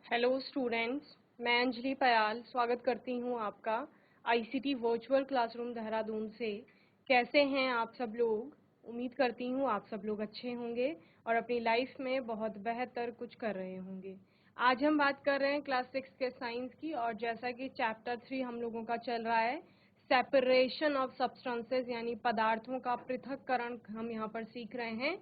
Hello students, मैं अंजलि पयाल स्वागत करती हूँ आपका आईसीटी वर्चुअल क्लासरूम देहरादून से। कैसे हैं आप सब लोग? उम्मीद करती हूँ आप सब लोग अच्छे होंगे और अपनी लाइफ में बहुत बेहतर कुछ कर रहे होंगे। आज हम बात कर रहे हैं क्लास 6 के साइंस की, और जैसा कि चैप्टर 3 हम लोगों का चल रहा है, सेपरेशन ऑफ सब्सटेंसेस यानी पदार्थों का पृथक्करण हम यहाँ पर सीख रहे हैं।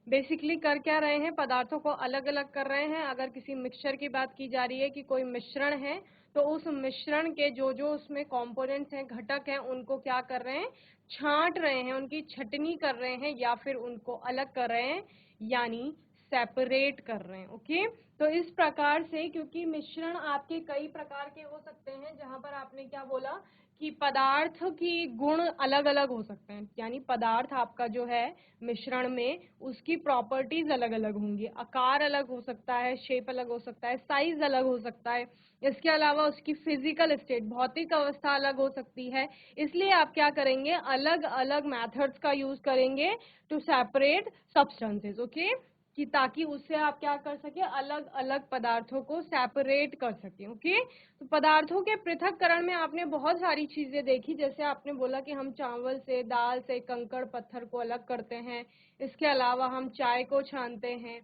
बेसिकली कर क्या रहे हैं, पदार्थों को अलग अलग कर रहे हैं। अगर किसी मिक्सचर की बात की जा रही है कि कोई मिश्रण है, तो उस मिश्रण के जो जो उसमें कंपोनेंट्स हैं, घटक हैं, उनको क्या कर रहे हैं, छांट रहे हैं, उनकी छटनी कर रहे हैं या फिर उनको अलग कर रहे हैं, यानी सेपरेट कर रहे हैं। ओके, तो इस प्रकार से, क्योंकि मिश्रण आपके कई प्रकार के हो सकते हैं, जहां पर आपने क्या बोला कि पदार्थ की गुण अलग अलग हो सकते हैं, यानी पदार्थ आपका जो है मिश्रण में उसकी प्रॉपर्टीज अलग अलग होंगी, आकार अलग हो सकता है, शेप अलग हो सकता है, साइज अलग हो सकता है। इसके अलावा उसकी फिजिकल स्टेट, भौतिक अवस्था अलग हो सकती है। इसलिए आप क्या करेंगे, अलग अलग मेथड्स का यूज करेंगे टू सेपरेट सब्सटेंसेस। ओके, कि ताकि उससे आप क्या कर सके, अलग अलग पदार्थों को सेपरेट कर सके। ओके, तो पदार्थों के पृथक्करण में आपने बहुत सारी चीजें देखी, जैसे आपने बोला कि हम चावल से, दाल से, कंकड़ पत्थर को अलग करते हैं। इसके अलावा हम चाय को छानते हैं।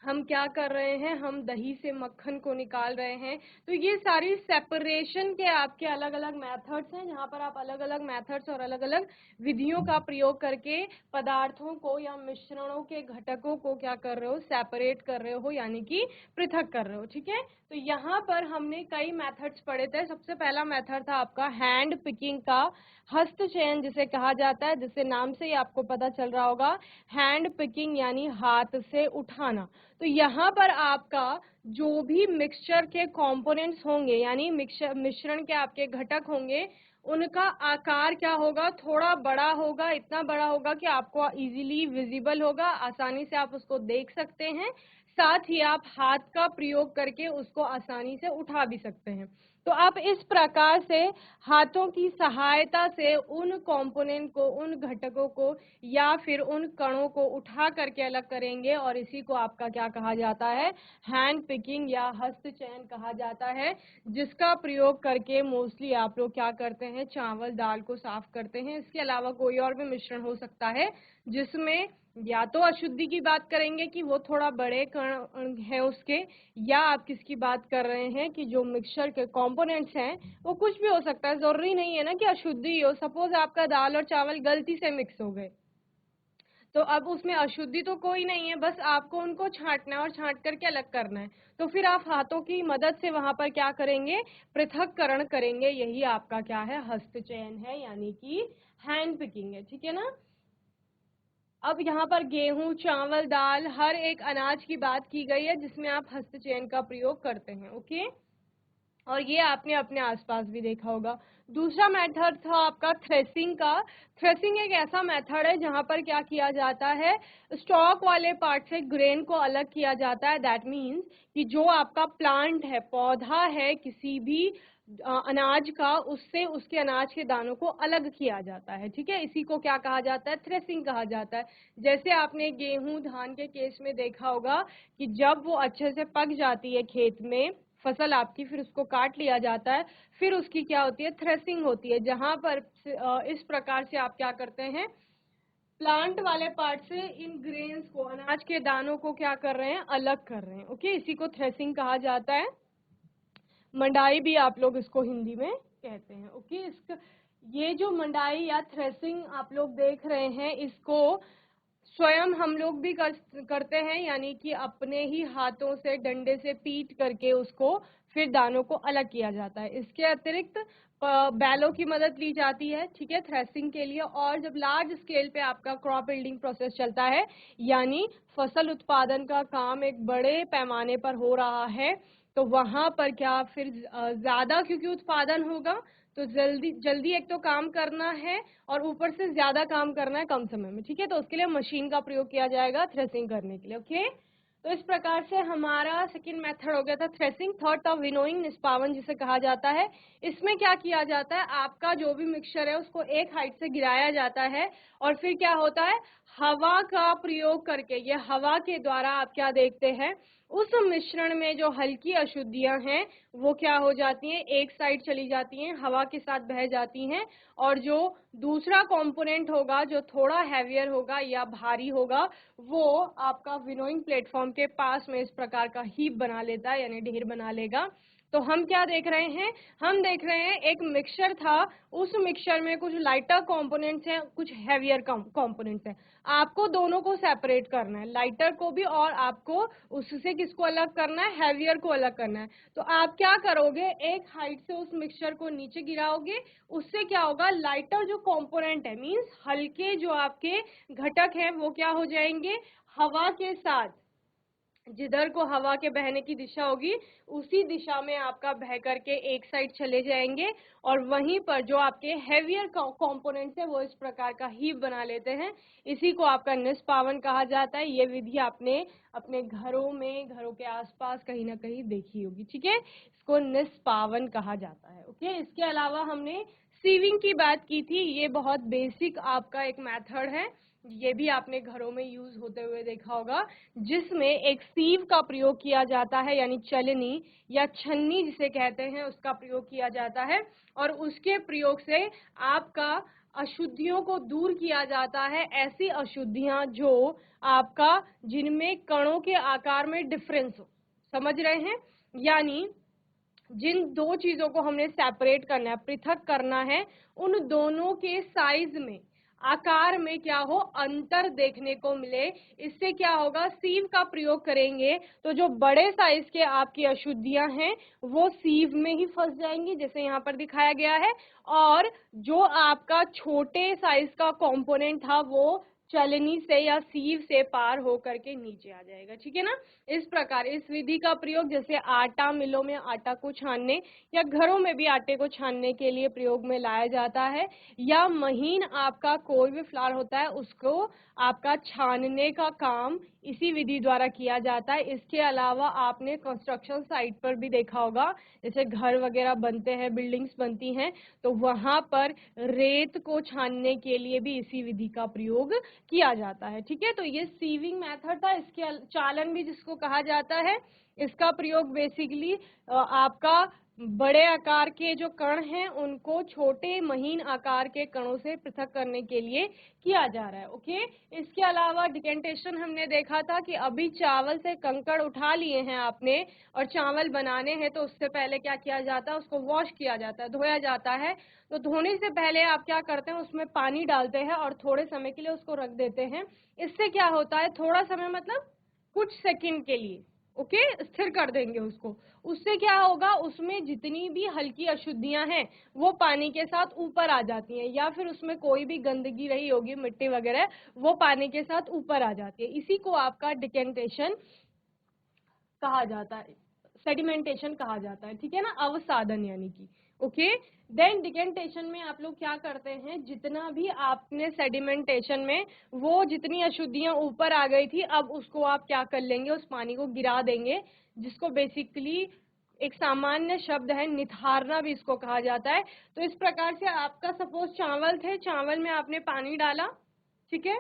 हम क्या कर रहे हैं, हम दही से मक्खन को निकाल रहे हैं। तो ये सारी सेपरेशन के आपके अलग अलग मेथड्स हैं, जहां पर आप अलग अलग मेथड्स और अलग अलग विधियों का प्रयोग करके पदार्थों को या मिश्रणों के घटकों को क्या कर रहे हो, सेपरेट कर रहे हो, यानी कि पृथक कर रहे हो। ठीक है, तो यहाँ पर हमने कई मेथड्स पढ़े थे। सबसे पहला मेथड था आपका हैंड पिकिंग का, हस्त चयन जिसे कहा जाता है, जिससे नाम से ही आपको पता चल रहा होगा, हैंड पिकिंग यानी हाथ से उठाना। तो यहाँ पर आपका जो भी मिक्सचर के कंपोनेंट्स होंगे, यानी मिश्रण के आपके घटक होंगे, उनका आकार क्या होगा, थोड़ा बड़ा होगा, इतना बड़ा होगा कि आपको इजीली विजिबल होगा, आसानी से आप उसको देख सकते हैं। साथ ही आप हाथ का प्रयोग करके उसको आसानी से उठा भी सकते हैं। तो आप इस प्रकार से हाथों की सहायता से उन कंपोनेंट को, उन घटकों को या फिर उन कणों को उठा करके अलग करेंगे, और इसी को आपका क्या कहा जाता है, हैंड पिकिंग या हस्त चयन कहा जाता है, जिसका प्रयोग करके मोस्टली आप लोग क्या करते हैं, चावल दाल को साफ करते हैं। इसके अलावा कोई और भी मिश्रण हो सकता है जिसमें या तो अशुद्धि की बात करेंगे कि वो थोड़ा बड़े कण है उसके, या आप किसकी बात कर रहे हैं कि जो मिक्सचर के कंपोनेंट्स हैं वो कुछ भी हो सकता है, जरूरी नहीं है ना कि अशुद्धि हो। सपोज आपका दाल और चावल गलती से मिक्स हो गए, तो अब उसमें अशुद्धि तो कोई नहीं है, बस आपको उनको छांटना है और छांट करके अलग करना है। तो फिर आप हाथों की मदद से वहां पर क्या करेंगे, पृथक्करण करेंगे। यही आपका क्या है, हस्तचयन है, यानी कि हैंड पिकिंग है। ठीक है ना। अब यहाँ पर गेहूं, चावल, दाल, हर एक अनाज की बात की गई है जिसमें आप हस्तचयन का प्रयोग करते हैं। ओके, और ये आपने अपने आसपास भी देखा होगा। दूसरा मेथड था आपका थ्रेसिंग का। थ्रेसिंग एक ऐसा मेथड है जहां पर क्या किया जाता है, स्टॉक वाले पार्ट से ग्रेन को अलग किया जाता है। दैट मीन्स कि जो आपका प्लांट है, पौधा है किसी भी अनाज का, उससे उसके अनाज के दानों को अलग किया जाता है। ठीक है, इसी को क्या कहा जाता है, थ्रेसिंग कहा जाता है। जैसे आपने गेहूं धान के केस में देखा होगा कि जब वो अच्छे से पक जाती है खेत में फसल आपकी, फिर उसको काट लिया जाता है, फिर उसकी क्या होती है, थ्रेसिंग होती है, जहां पर इस प्रकार से आप क्या करते हैं, प्लांट वाले पार्ट से इन ग्रेन्स को, अनाज के दानों को क्या कर रहे हैं, अलग कर रहे हैं। ओके, इसी को थ्रेसिंग कहा जाता है। मंडाई भी आप लोग इसको हिंदी में कहते हैं। ओके, इसका ये जो मंडाई या थ्रेसिंग आप लोग देख रहे हैं, इसको स्वयं हम लोग भी करते हैं, यानी कि अपने ही हाथों से डंडे से पीट करके उसको फिर दानों को अलग किया जाता है। इसके अतिरिक्त बैलों की मदद ली जाती है, ठीक है, थ्रेसिंग के लिए। और जब लार्ज स्केल पे आपका क्रॉप बिल्डिंग प्रोसेस चलता है, यानी फसल उत्पादन का काम एक बड़े पैमाने पर हो रहा है, तो वहां पर क्या फिर ज्यादा, क्योंकि उत्पादन होगा तो जल्दी जल्दी एक तो काम करना है और ऊपर से ज्यादा काम करना है कम समय में। ठीक है, तो उसके लिए मशीन का प्रयोग किया जाएगा थ्रेसिंग करने के लिए। ओके, तो इस प्रकार से हमारा सेकंड मेथड हो गया था थ्रेसिंग। थर्ड था विनोइंग, निष्पावन जिसे कहा जाता है। इसमें क्या किया जाता है, आपका जो भी मिक्सचर है उसको एक हाइट से गिराया जाता है और फिर क्या होता है, हवा का प्रयोग करके, ये हवा के द्वारा आप क्या देखते हैं, उस मिश्रण में जो हल्की अशुद्धियां हैं वो क्या हो जाती हैं, एक साइड चली जाती हैं, हवा के साथ बह जाती हैं, और जो दूसरा कंपोनेंट होगा जो थोड़ा हैवियर होगा या भारी होगा वो आपका विनोइंग प्लेटफॉर्म के पास में इस प्रकार का हीप बना लेता है, यानी ढेर बना लेगा। तो हम क्या देख रहे हैं, हम देख रहे हैं एक मिक्सचर था, उस मिक्सचर में कुछ लाइटर कंपोनेंट्स हैं, कुछ हैवियर कंपोनेंट्स हैं। आपको दोनों को सेपरेट करना है, लाइटर को भी, और आपको उससे किसको अलग करना है, हैवियर को अलग करना है। तो आप क्या करोगे, एक हाइट से उस मिक्सचर को नीचे गिराओगे, उससे क्या होगा, लाइटर जो कंपोनेंट है, मींस हल्के जो आपके घटक हैं वो क्या हो जाएंगे, हवा के साथ, जिधर को हवा के बहने की दिशा होगी उसी दिशा में आपका बह करके एक साइड चले जाएंगे, और वहीं पर जो आपके हैवियर कंपोनेंट्स है वो इस प्रकार का हीप बना लेते हैं। इसी को आपका निष्पावन कहा जाता है। ये विधि आपने अपने घरों में, घरों के आसपास कहीं ना कहीं देखी होगी, ठीक है, इसको निष्पावन कहा जाता है। ओके, इसके अलावा हमने सीविंग की बात की थी, ये बहुत बेसिक आपका एक मेथड है, ये भी आपने घरों में यूज होते हुए देखा होगा, जिसमें एक सीव का प्रयोग किया जाता है, यानी चलनी या छन्नी जिसे कहते हैं उसका प्रयोग किया जाता है, और उसके प्रयोग से आपका अशुद्धियों को दूर किया जाता है, ऐसी अशुद्धियां जो आपका, जिनमें कणों के आकार में डिफरेंस हो, समझ रहे हैं, यानी जिन दो चीजों को हमने सेपरेट करना है, पृथक करना है, उन दोनों के साइज में, आकार में क्या हो, अंतर देखने को मिले। इससे क्या होगा, सीव का प्रयोग करेंगे तो जो बड़े साइज के आपकी अशुद्धियां हैं वो सीव में ही फंस जाएंगी, जैसे यहाँ पर दिखाया गया है, और जो आपका छोटे साइज का कंपोनेंट था वो चलनी से या सीव से पार हो करके नीचे आ जाएगा, ठीक है ना। इस प्रकार इस विधि का प्रयोग जैसे आटा मिलों में आटा को छानने या घरों में भी आटे को छानने के लिए प्रयोग में लाया जाता है, या महीन आपका कोई भी फ्लावर होता है उसको आपका छानने का काम इसी विधि द्वारा किया जाता है। इसके अलावा आपने कंस्ट्रक्शन साइट पर भी देखा होगा, जैसे घर वगैरह बनते हैं, बिल्डिंग्स बनती हैं, तो वहां पर रेत को छानने के लिए भी इसी विधि का प्रयोग किया जाता है, ठीक है। तो ये सीविंग मेथड था। इसके चालन भी जिसको कहा जाता है, इसका प्रयोग बेसिकली आपका बड़े आकार के जो कण हैं उनको छोटे महीन आकार के कणों से पृथक करने के लिए किया जा रहा है। ओके, इसके अलावा डिकेंटेशन हमने देखा था कि अभी चावल से कंकड़ उठा लिए हैं आपने और चावल बनाने हैं, तो उससे पहले क्या किया जाता है, उसको वॉश किया जाता है, धोया जाता है। तो धोने से पहले आप क्या करते हैं, उसमें पानी डालते हैं और थोड़े समय के लिए उसको रख देते हैं। इससे क्या होता है, थोड़ा समय मतलब कुछ सेकंड के लिए, ओके, स्थिर कर देंगे उसको। उससे क्या होगा, उसमें जितनी भी हल्की अशुद्धियां हैं वो पानी के साथ ऊपर आ जाती हैं, या फिर उसमें कोई भी गंदगी रही होगी, मिट्टी वगैरह, वो पानी के साथ ऊपर आ जाती है। इसी को आपका डिकेंटेशन कहा जाता है, सेडिमेंटेशन कहा जाता है, ठीक है ना, अवसादन यानी कि। ओके, देन डिकेंटेशन में आप लोग क्या करते हैं, जितना भी आपने सेडिमेंटेशन में वो जितनी अशुद्धियां ऊपर आ गई थी, अब उसको आप क्या कर लेंगे, उस पानी को गिरा देंगे, जिसको बेसिकली एक सामान्य शब्द है निथारना भी इसको कहा जाता है। तो इस प्रकार से आपका सपोज चावल थे, चावल में आपने पानी डाला, ठीक है,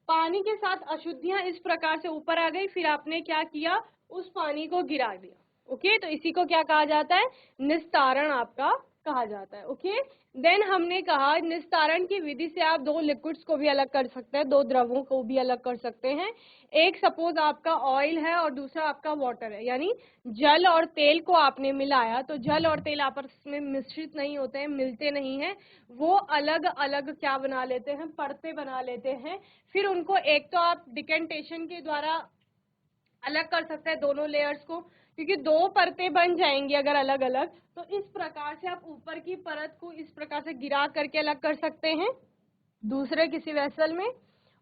पानी के साथ अशुद्धियां इस प्रकार से ऊपर आ गई, फिर आपने क्या किया, उस पानी को गिरा दिया। ओके, तो इसी को क्या कहा जाता है, निस्तारण आपका कहा जाता है। ओके, देन हमने कहा निस्तारण की विधि से आप दो लिक्विड्स को भी अलग कर सकते हैं, दो द्रवों को भी अलग कर सकते हैं। एक सपोज आपका ऑयल है और दूसरा आपका वाटर है, यानी जल और तेल को आपने मिलाया, तो जल और तेल आपस में मिश्रित नहीं होते हैं, मिलते नहीं हैं, वो अलग अलग क्या बना लेते हैं, परतें बना लेते हैं। फिर उनको एक तो आप डिकेंटेशन के द्वारा अलग कर सकते हैं दोनों लेयर्स को, क्योंकि दो परतें बन जाएंगी अगर अलग अलग, तो इस प्रकार से आप ऊपर की परत को इस प्रकार से गिरा करके अलग कर सकते हैं दूसरे किसी वेसल में।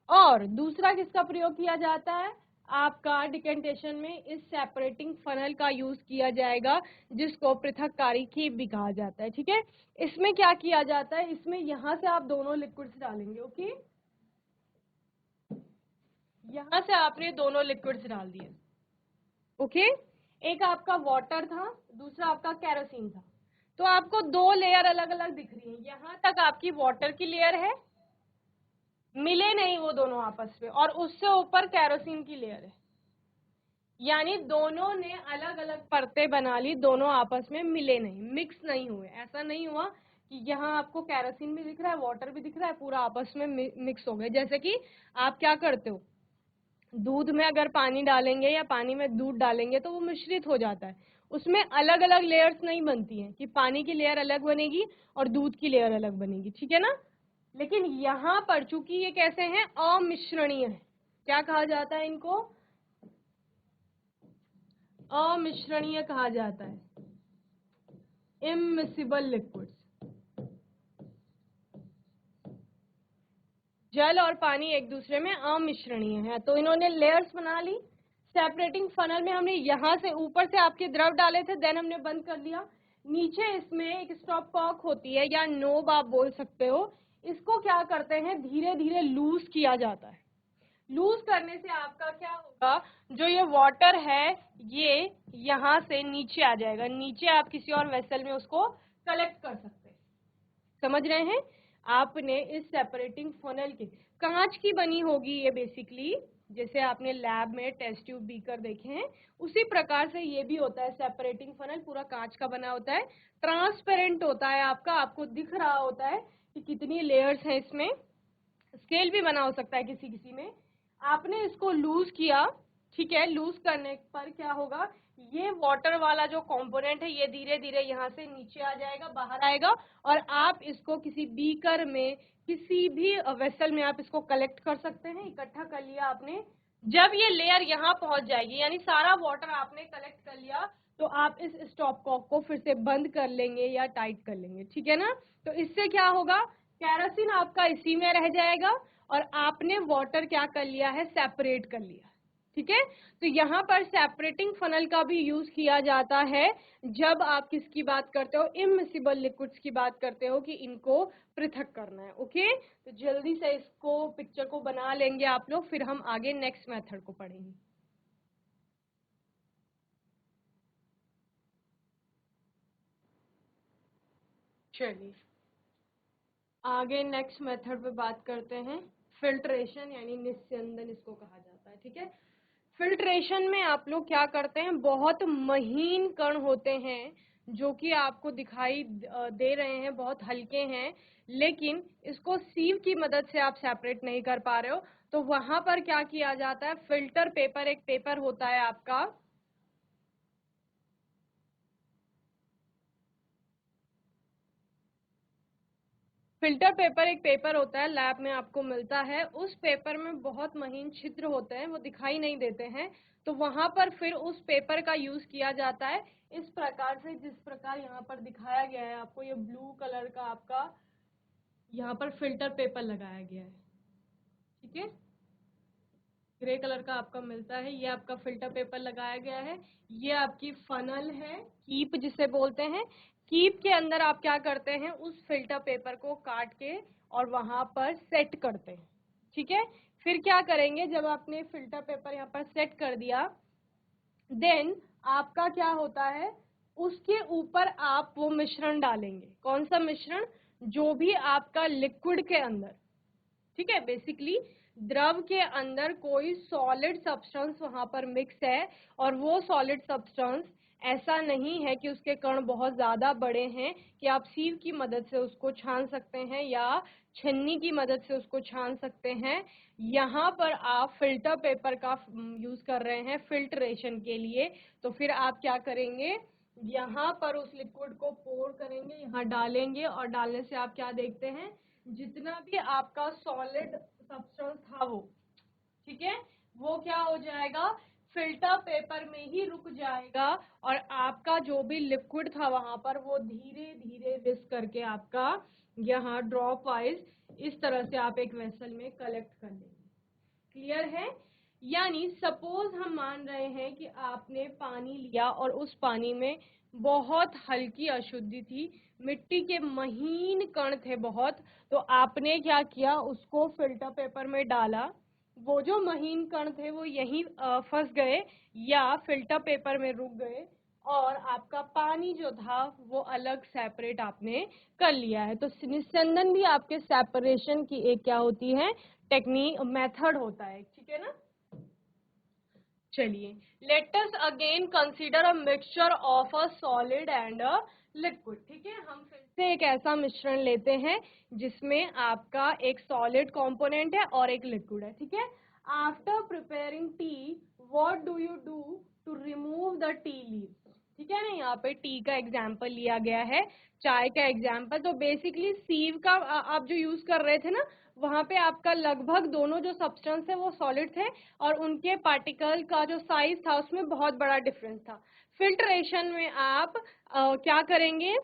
और दूसरा किसका प्रयोग किया जाता है, आपका डिकेंटेशन में इस सेपरेटिंग फनल का यूज किया जाएगा, जिसको पृथककारी कीप भी कहा जाता है, ठीक है। इसमें क्या किया जाता है, इसमें यहां से आप दोनों लिक्विड्स डालेंगे। ओके, यहां से आपने दोनों लिक्विड्स डाल दिए, ओके। एक आपका वाटर था, दूसरा आपका केरोसिन था। तो आपको दो लेयर अलग अलग दिख रही है। यहां तक आपकी वाटर की लेयर है, मिले नहीं वो दोनों आपस में, और उससे ऊपर केरोसिन की लेयर है, यानी दोनों ने अलग अलग परतें बना ली, दोनों आपस में मिले नहीं, मिक्स नहीं हुए। ऐसा नहीं हुआ कि यहाँ आपको केरोसिन भी दिख रहा है, वाटर भी दिख रहा है, पूरा आपस में मिक्स हो गए। जैसे कि आप क्या करते हो, दूध में अगर पानी डालेंगे या पानी में दूध डालेंगे तो वो मिश्रित हो जाता है, उसमें अलग अलग लेयर्स नहीं बनती हैं कि पानी की लेयर अलग बनेगी और दूध की लेयर अलग बनेगी, ठीक है ना। लेकिन यहाँ पर चूंकि ये कैसे हैं, अमिश्रणीय है, क्या कहा जाता है इनको, अमिश्रणीय कहा जाता है, इमिसिबल लिक्विड्स। जल और पानी एक दूसरे में अमिश्रणीय है, तो इन्होंने लेयर्स बना ली। सेपरेटिंग फनल में हमने यहां से ऊपर से आपके द्रव डाले थे, देन हमने बंद कर दिया। नीचे इसमें एक स्टॉप कॉक होती है या नोब आप बोल सकते हो, इसको क्या करते हैं, धीरे धीरे लूज किया जाता है। लूज करने से आपका क्या होगा, जो ये वाटर है ये यहाँ से नीचे आ जाएगा, नीचे आप किसी और वेसल में उसको कलेक्ट कर सकते हैं। समझ रहे हैं। आपने इस सेपरेटिंग फनल के, कांच की बनी होगी ये बेसिकली, जैसे आपने लैब में टेस्ट ट्यूब बीकर देखे हैं, उसी प्रकार से ये भी होता है। सेपरेटिंग फनल पूरा कांच का बना होता है, ट्रांसपेरेंट होता है, आपको दिख रहा होता है कि कितनी लेयर्स हैं इसमें। स्केल भी बना हो सकता है किसी किसी में। आपने इसको लूज किया, ठीक है। लूज करने पर क्या होगा, ये वाटर वाला जो कंपोनेंट है ये धीरे धीरे यहाँ से नीचे आ जाएगा, बाहर आएगा, और आप इसको किसी बीकर में, किसी भी वेसल में आप इसको कलेक्ट कर सकते हैं। इकट्ठा कर लिया आपने, जब ये लेयर यहाँ पहुंच जाएगी, यानी सारा वाटर आपने कलेक्ट कर लिया, तो आप इस स्टॉप कॉक को फिर से बंद कर लेंगे या टाइट कर लेंगे, ठीक है ना। तो इससे क्या होगा, केरोसिन आपका इसी में रह जाएगा और आपने वाटर क्या कर लिया है, सेपरेट कर लिया, ठीक है। तो यहाँ पर सेपरेटिंग फनल का भी यूज किया जाता है जब आप किसकी बात करते हो, इमिसिबल लिक्विड्स की बात करते हो कि इनको पृथक करना है। ओके, तो जल्दी से इसको पिक्चर को बना लेंगे आप लोग, फिर हम आगे नेक्स्ट मेथड को पढ़ेंगे। चलिए आगे नेक्स्ट मेथड पे बात करते हैं, फिल्ट्रेशन यानी निस्यंदन इसको कहा जाता है, ठीक है। फिल्ट्रेशन में आप लोग क्या करते हैं, बहुत महीन कण होते हैं जो कि आपको दिखाई दे रहे हैं, बहुत हल्के हैं, लेकिन इसको सीव की मदद से आप सेपरेट नहीं कर पा रहे हो, तो वहां पर क्या किया जाता है, फिल्टर पेपर, एक पेपर होता है आपका, फिल्टर पेपर एक पेपर होता है, लैब में आपको मिलता है। उस पेपर में बहुत महीन छिद्र होते हैं, वो दिखाई नहीं देते हैं, तो वहां पर फिर उस पेपर का यूज किया जाता है इस प्रकार से, जिस प्रकार यहाँ पर दिखाया गया है आपको। ये ब्लू कलर का आपका यहाँ पर फिल्टर पेपर लगाया गया है, ठीक है। ग्रे कलर का आपका मिलता है, ये आपका फिल्टर पेपर लगाया गया है। ये आपकी फनल है, कीप जिसे बोलते हैं। कीप के अंदर आप क्या करते हैं, उस फिल्टर पेपर को काट के और वहां पर सेट करते हैं, ठीक है। फिर क्या करेंगे, जब आपने फिल्टर पेपर यहाँ पर सेट कर दिया, देन आपका क्या होता है, उसके ऊपर आप वो मिश्रण डालेंगे। कौन सा मिश्रण, जो भी आपका लिक्विड के अंदर, ठीक है, बेसिकली द्रव के अंदर कोई सॉलिड सब्सटेंस वहां पर मिक्स है, और वो सॉलिड सब्सटेंस ऐसा नहीं है कि उसके कण बहुत ज्यादा बड़े हैं कि आप सीव की मदद से उसको छान सकते हैं या छन्नी की मदद से उसको छान सकते हैं। यहाँ पर आप फिल्टर पेपर का यूज कर रहे हैं फिल्ट्रेशन के लिए, तो फिर आप क्या करेंगे, यहाँ पर उस लिक्विड को पोर करेंगे, यहाँ डालेंगे, और डालने से आप क्या देखते हैं, जितना भी आपका सॉलिड सब्सटेंस था वो, ठीक है, वो क्या हो जाएगा, फिल्टर पेपर में ही रुक जाएगा, और आपका जो भी लिक्विड था वहां पर वो धीरे धीरे रिस करके आपका यहाँ ड्रॉप वाइज इस तरह से आप एक वेसल में कलेक्ट कर लेंगे। क्लियर है। यानी सपोज हम मान रहे हैं कि आपने पानी लिया और उस पानी में बहुत हल्की अशुद्धि थी, मिट्टी के महीन कण थे बहुत, तो आपने क्या किया, उसको फिल्टर पेपर में डाला, वो जो महीन कण थे वो यहीं फंस गए या फिल्टर पेपर में रुक गए, और आपका पानी जो था वो अलग सेपरेट आपने कर लिया है। तो निस्यंदन भी आपके सेपरेशन की एक क्या होती है, टेक्निक, मेथड होता है, ठीक है ना। चलिए, let us again consider a mixture of a solid and a liquid. ठीक है, हम फिर से एक ऐसा मिश्रण लेते हैं जिसमें आपका एक सॉलिड कंपोनेंट है और एक लिक्विड है। ठीक है, after preparing tea what do you do to remove the tea leaves. ठीक है ना, यहाँ पे टी का एग्जाम्पल लिया गया है, चाय का एग्जाम्पल। तो बेसिकली सीव का आप जो यूज कर रहे थे ना, वहां पे आपका लगभग दोनों जो सब्सटेंस है वो सॉलिड थे और उनके पार्टिकल का जो साइज था उसमें बहुत बड़ा डिफरेंस था। फिल्ट्रेशन में आप क्या करेंगे,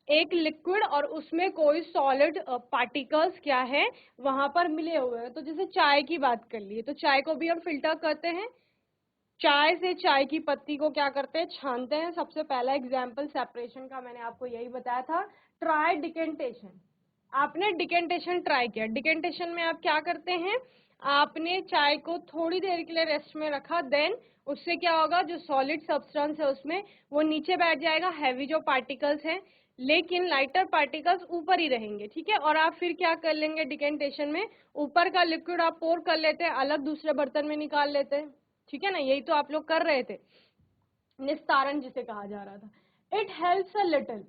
एक लिक्विड और उसमें कोई सॉलिड पार्टिकल्स क्या है वहां पर मिले हुए हैं। तो जैसे चाय की बात कर लिए, तो चाय को भी हम फिल्टर करते हैं। चाय से चाय की पत्ती को क्या करते हैं, छानते हैं। सबसे पहला एग्जाम्पल सेपरेशन का मैंने आपको यही बताया था, ट्राई डिकेंटेशन। आपने डिकेंटेशन ट्राई किया, डिकेंटेशन में आप क्या करते हैं, आपने चाय को थोड़ी देर के लिए रेस्ट में रखा, देन उससे क्या होगा, जो सॉलिड सब्सटेंस है उसमें वो नीचे बैठ जाएगा, हैवी जो पार्टिकल्स हैं, लेकिन लाइटर पार्टिकल्स ऊपर ही रहेंगे। ठीक है, और आप फिर क्या कर लेंगे, डिकेंटेशन में ऊपर का लिक्विड आप पोर कर लेते हैं, अलग दूसरे बर्तन में निकाल लेते हैं। ठीक है ना, यही तो आप लोग कर रहे थे, निस्तारण जिसे कहा जा रहा था। इट हेल्प्स अ लिटिल,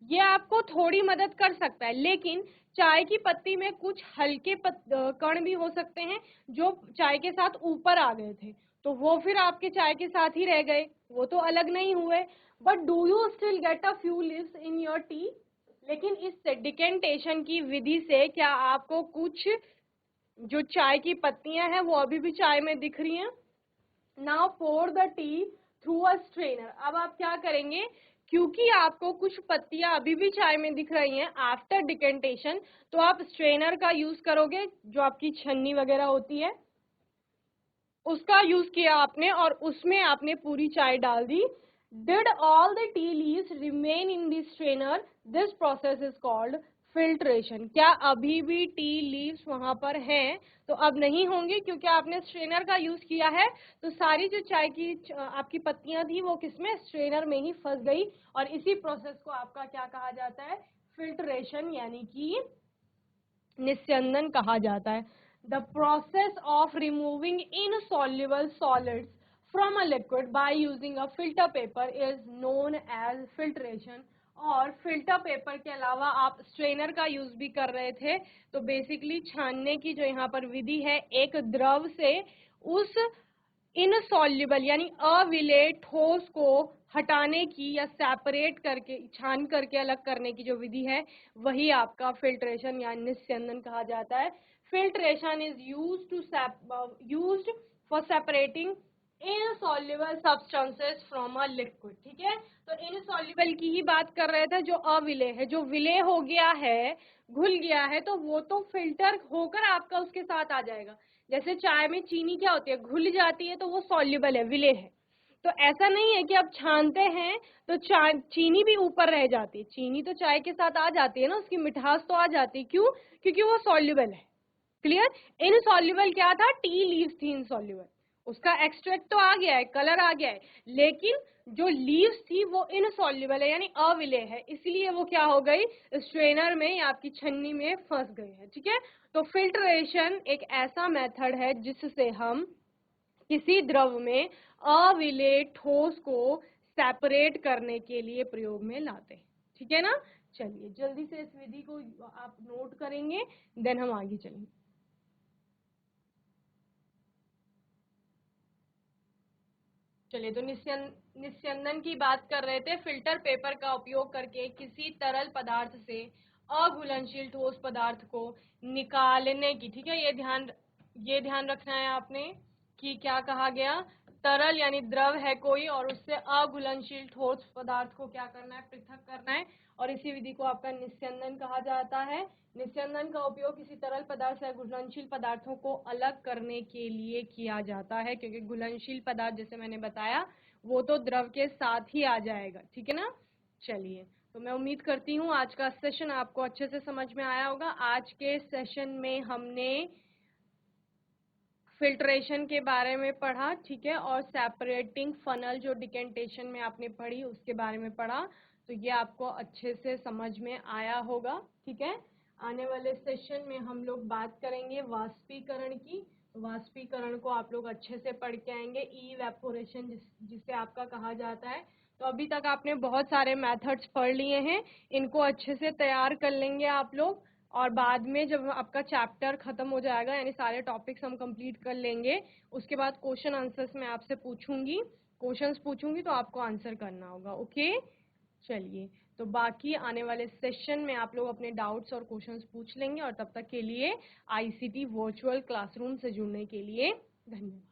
ये आपको थोड़ी मदद कर सकता है, लेकिन चाय की पत्ती में कुछ हल्के कण भी हो सकते हैं जो चाय के साथ ऊपर आ गए थे, तो वो फिर आपके चाय के साथ ही रह गए, वो तो अलग नहीं हुए। But do you still get a few leaves in your T, लेकिन इस डिकेंटेशन की विधि से क्या आपको कुछ जो चाय की पत्तियां हैं वो अभी भी चाय में दिख रही हैं। Now pour the tea through a strainer. अब आप क्या करेंगे, क्योंकि आपको कुछ पत्तियां अभी भी चाय में दिख रही हैं आफ्टर डिकेंटेशन, तो आप स्ट्रेनर का यूज करोगे, जो आपकी छन्नी वगैरह होती है उसका यूज किया आपने और उसमें आपने पूरी चाय डाल दी। Did all the tea leaves remain in the strainer, this process is called filtration. क्या अभी भी टी लीव्स वहां पर हैं, तो अब नहीं होंगे क्योंकि आपने स्ट्रेनर का यूज किया है, तो सारी जो चाय की आपकी पत्तियां थी वो किसमें, स्ट्रेनर में ही फंस गई, और इसी प्रोसेस को आपका क्या कहा जाता है, फिल्ट्रेशन यानी कि निस्यंदन कहा जाता है। The process of removing insoluble solids from a liquid by using a filter paper is known as filtration. और फिल्टर पेपर के अलावा आप स्ट्रेनर का यूज भी कर रहे थे, तो बेसिकली छानने की जो यहाँ पर विधि है, एक द्रव से उस इनसॉल्युबल यानी अविलेय ठोस को हटाने की या सेपरेट करके, छान करके अलग करने की जो विधि है, वही आपका फिल्ट्रेशन या निस्यंदन कहा जाता है। Filtration is used for separating insoluble substances from a liquid. ठीक है, तो इनसॉल्युबल की ही बात कर रहे थे, जो अविलेय है, जो विलेय हो गया है, घुल गया है, तो वो तो फिल्टर होकर आपका उसके साथ आ जाएगा। जैसे चाय में चीनी क्या होती है, घुल जाती है, तो वो सॉल्युबल है, विलेय है। तो ऐसा नहीं है कि आप छानते हैं तो चीनी भी ऊपर रह जाती है, चीनी तो चाय के साथ आ जाती है ना, उसकी मिठास तो आ जाती है, क्यों, क्योंकि वो सॉल्युबल है। क्लियर, इनसॉल्युबल क्या था, टी लीव्स थी इनसॉल्युबल, उसका एक्सट्रैक्ट तो आ गया है, कलर आ गया है, लेकिन जो लीव्स थी वो इनसॉल्युबल है यानी अविलेय है, इसलिए वो क्या हो गई, स्ट्रेनर में या आपकी छन्नी में फंस गई है। ठीक है, तो फिल्ट्रेशन एक ऐसा मेथड है जिससे हम किसी द्रव में अविलेय ठोस को सेपरेट करने के लिए प्रयोग में लाते हैं। ठीक है ना, चलिए जल्दी से इस विधि को आप नोट करेंगे, देन हम आगे चलेंगे। चलिए, तो निस्यंदन की बात कर रहे थे, फिल्टर पेपर का उपयोग करके किसी तरल पदार्थ से अघुलनशील ठोस पदार्थ को निकालने की। ठीक है, ये ध्यान रखना है आपने कि क्या कहा गया, तरल यानी द्रव है कोई और उससे अघुलनशील ठोस पदार्थ को क्या करना है, पृथक करना है, और इसी विधि को आपका निस्यंदन कहा जाता है। निस्यंदन का उपयोग किसी तरल पदार्थ से घुलनशील पदार्थों को अलग करने के लिए किया जाता है, क्योंकि घुलनशील पदार्थ जैसे मैंने बताया वो तो द्रव के साथ ही आ जाएगा। ठीक है ना, चलिए, तो मैं उम्मीद करती हूँ आज का सेशन आपको अच्छे से समझ में आया होगा। आज के सेशन में हमने फिल्ट्रेशन के बारे में पढ़ा, ठीक है, और सेपरेटिंग फनल जो डिकेंटेशन में आपने पढ़ी उसके बारे में पढ़ा, तो ये आपको अच्छे से समझ में आया होगा, ठीक है। आने वाले सेशन में हम लोग बात करेंगे वाष्पीकरण की। वाष्पीकरण को आप लोग अच्छे से पढ़ के आएंगे, इवेपोरेशन जिसे आपका कहा जाता है। तो अभी तक आपने बहुत सारे मेथड्स पढ़ लिए हैं, इनको अच्छे से तैयार कर लेंगे आप लोग, और बाद में जब आपका चैप्टर खत्म हो जाएगा, यानी सारे टॉपिक्स हम कंप्लीट कर लेंगे, उसके बाद क्वेश्चन आंसर्स मैं आपसे पूछूंगी, क्वेश्चंस पूछूंगी तो आपको आंसर करना होगा, ओके। चलिए, तो बाकी आने वाले सेशन में आप लोग अपने डाउट्स और क्वेश्चंस पूछ लेंगे, और तब तक के लिए आईसीटी वर्चुअल क्लासरूम से जुड़ने के लिए धन्यवाद।